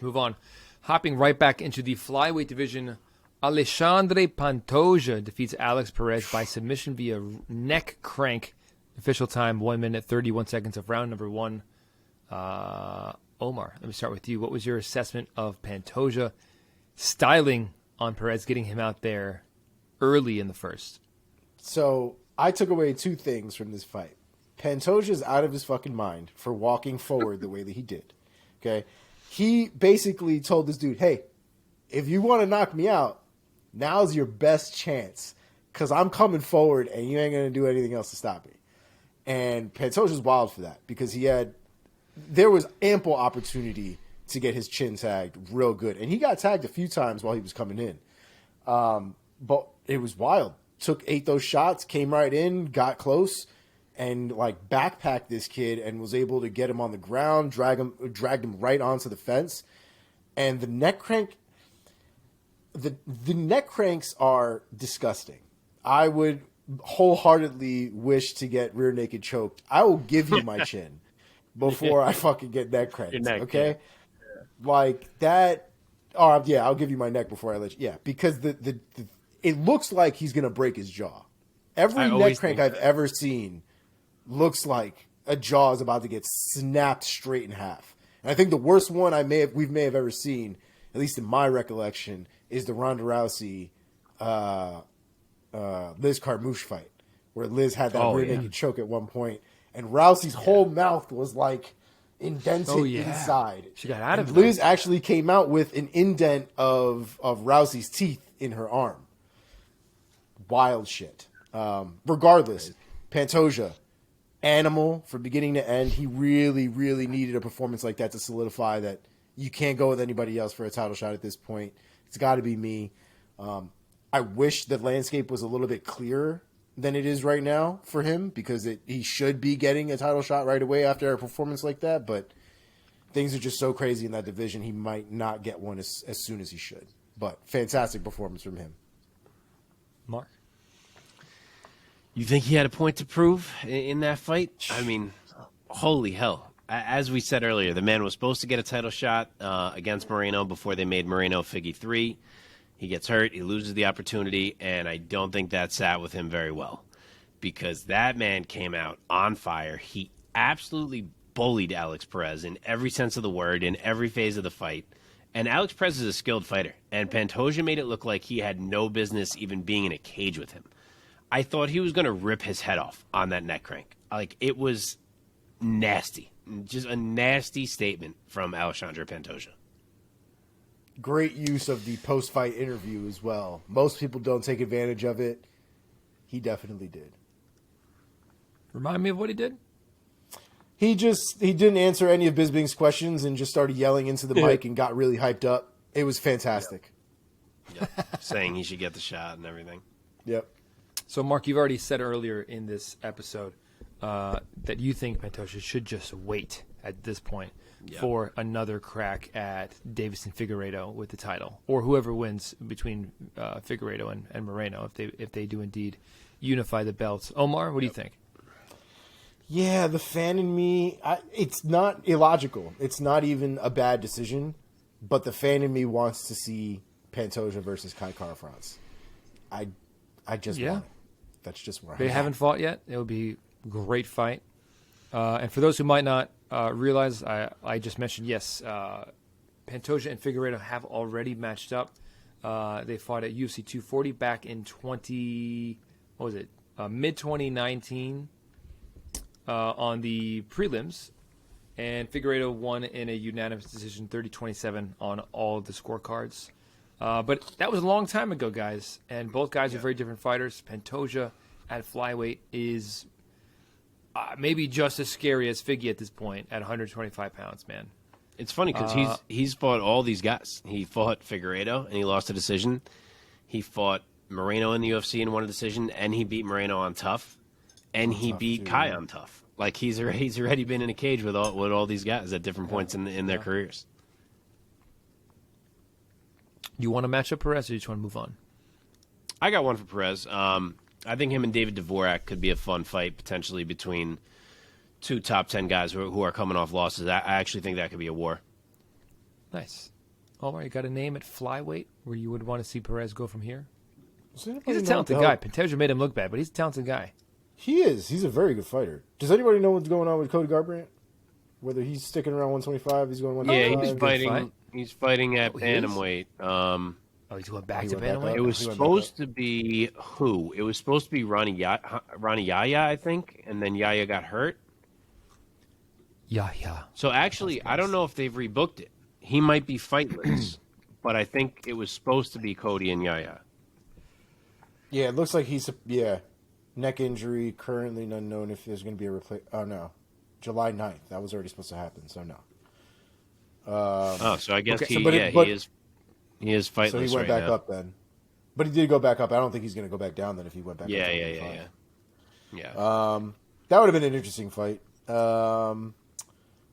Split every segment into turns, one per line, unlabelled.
Move on. Hopping right back into the flyweight division, Alexandre Pantoja defeats Alex Perez by submission via neck crank. Official time, 1 minute, 31 seconds of round number 1. Omar, let me start with you. What was your assessment of Pantoja styling on Perez, getting him out there early in the first?
So I took away 2 things from this fight. Pantoja's out of his fucking mind for walking forward the way that he did. Okay? He basically told this dude, hey, if you want to knock me out, now's your best chance because I'm coming forward and you ain't going to do anything else to stop me. And Pantoja's wild for that because there was ample opportunity to get his chin tagged real good. And he got tagged a few times while he was coming in. But it was wild. Ate those shots, came right in, got close, and like backpacked this kid and was able to get him on the ground, dragged him right onto the fence. And the neck crank, the neck cranks are disgusting. I would wholeheartedly wish to get rear naked choked. I will give you my chin before I fucking get neck cranked. Okay? Yeah. Like that. Oh yeah, I'll give you my neck before I let you. Yeah, because it looks like he's gonna break his jaw. Every neck crank I've ever seen looks like a jaw is about to get snapped straight in half. And I think the worst one we may have ever seen, at least in my recollection, is the Ronda Rousey Liz Carmouche fight, where Liz had that rear naked choke at one point, and Rousey's whole mouth was like indented inside.
She got out of it.
Liz actually came out with an indent of Rousey's teeth in her arm. Wild shit. Regardless, Pantoja, animal from beginning to end. He really, really needed a performance like that to solidify that you can't go with anybody else for a title shot at this point. It's got to be me. I wish the landscape was a little bit clearer than it is right now for him because he should be getting a title shot right away after a performance like that. But things are just so crazy in that division, he might not get one as soon as he should. But fantastic performance from him.
Mark?
You think he had a point to prove in that fight? I mean, holy hell. As we said earlier, the man was supposed to get a title shot against Moreno before they made Moreno figure 3. He gets hurt, he loses the opportunity, and I don't think that sat with him very well because that man came out on fire. He absolutely bullied Alex Perez in every sense of the word, in every phase of the fight. And Alex Perez is a skilled fighter, and Pantoja made it look like he had no business even being in a cage with him. I thought he was going to rip his head off on that neck crank. Like, it was nasty. Just a nasty statement from Alexandre Pantoja.
Great use of the post-fight interview as well. Most people don't take advantage of it. He definitely did.
Remind me of what he did?
He didn't answer any of Bisping's questions and just started yelling into the mic and got really hyped up. It was fantastic.
Yep. Saying he should get the shot and everything.
Yep.
So, Mark, you've already said earlier in this episode that you think Pantoja should just wait at this point for another crack at Davison Figueiredo with the title, or whoever wins between Figueiredo and Moreno, if they do indeed unify the belts. Omar, what do you think?
Yeah, the fan in me, it's not illogical. It's not even a bad decision, but the fan in me wants to see Pantoja versus Kai Kara-France. I just want it. That's just where
they haven't fought yet. It would be a great fight. And for those who might not realize, I just mentioned, yes, Pantoja and Figueiredo have already matched up. They fought at UFC 240 back in mid-2019 on the prelims. And Figueiredo won in a unanimous decision, 30-27 on all of the scorecards. But that was a long time ago, guys. And both guys are very different fighters. Pantoja at flyweight is maybe just as scary as Figgy at this point at 125 pounds, man.
It's funny because he's fought all these guys. He fought Figueiredo, and he lost a decision. He fought Moreno in the UFC and won a decision, and he beat Moreno on tough. And he beat Kai on tough. Like, he's already been in a cage with all these guys at different points in their careers.
You want to match up Perez, or you just want to move on?
I got one for Perez. I think him and David Dvorak could be a fun fight, potentially, between two top 10 guys who are coming off losses. I actually think that could be a war.
Nice. Omar, you got a name at flyweight where you would want to see Perez go from here?
Does anybody
He's a
know
talented
what the
guy.
hell-
Pantoja made him look bad, but he's a talented guy.
He is. He's a very good fighter. Does anybody know what's going on with Cody Garbrandt? Whether he's sticking around 125, he's going 125.
Yeah, he's
good
fighting.
fight.
He's fighting at
Oh, he is?
bantamweight.
Oh, he's going back
He
to
went back
bantamweight?
up.
It was
He went back
supposed to be who? It was supposed to be Ronnie Yaya, I think, and then Yaya got hurt.
Yeah.
So actually, I don't know if they've rebooked it. He might be fightless, but I think it was supposed to be Cody and Yaya.
Yeah, it looks like he's neck injury, currently unknown if there's going to be a replay. Oh no, July 9th. That was already supposed to happen, so no.
So I guess
okay,
he,
so- but-
he is fightless
So he went
right
back
now.
up then, but he did go back up. I don't think he's going to go back down then if he went back.
Yeah,
up to
yeah.
125. That would have been an interesting fight.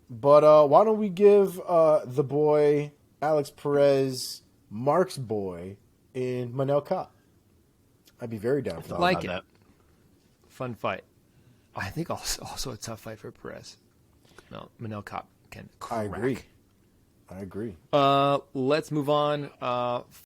But why don't we give the boy Alex Perez, Mark's boy, in Manel Kape? I'd be very down for that.
Like
How
it. Fun fight. I think also a tough fight for Perez. No, Manel Kape can crack.
I agree.
Let's move on.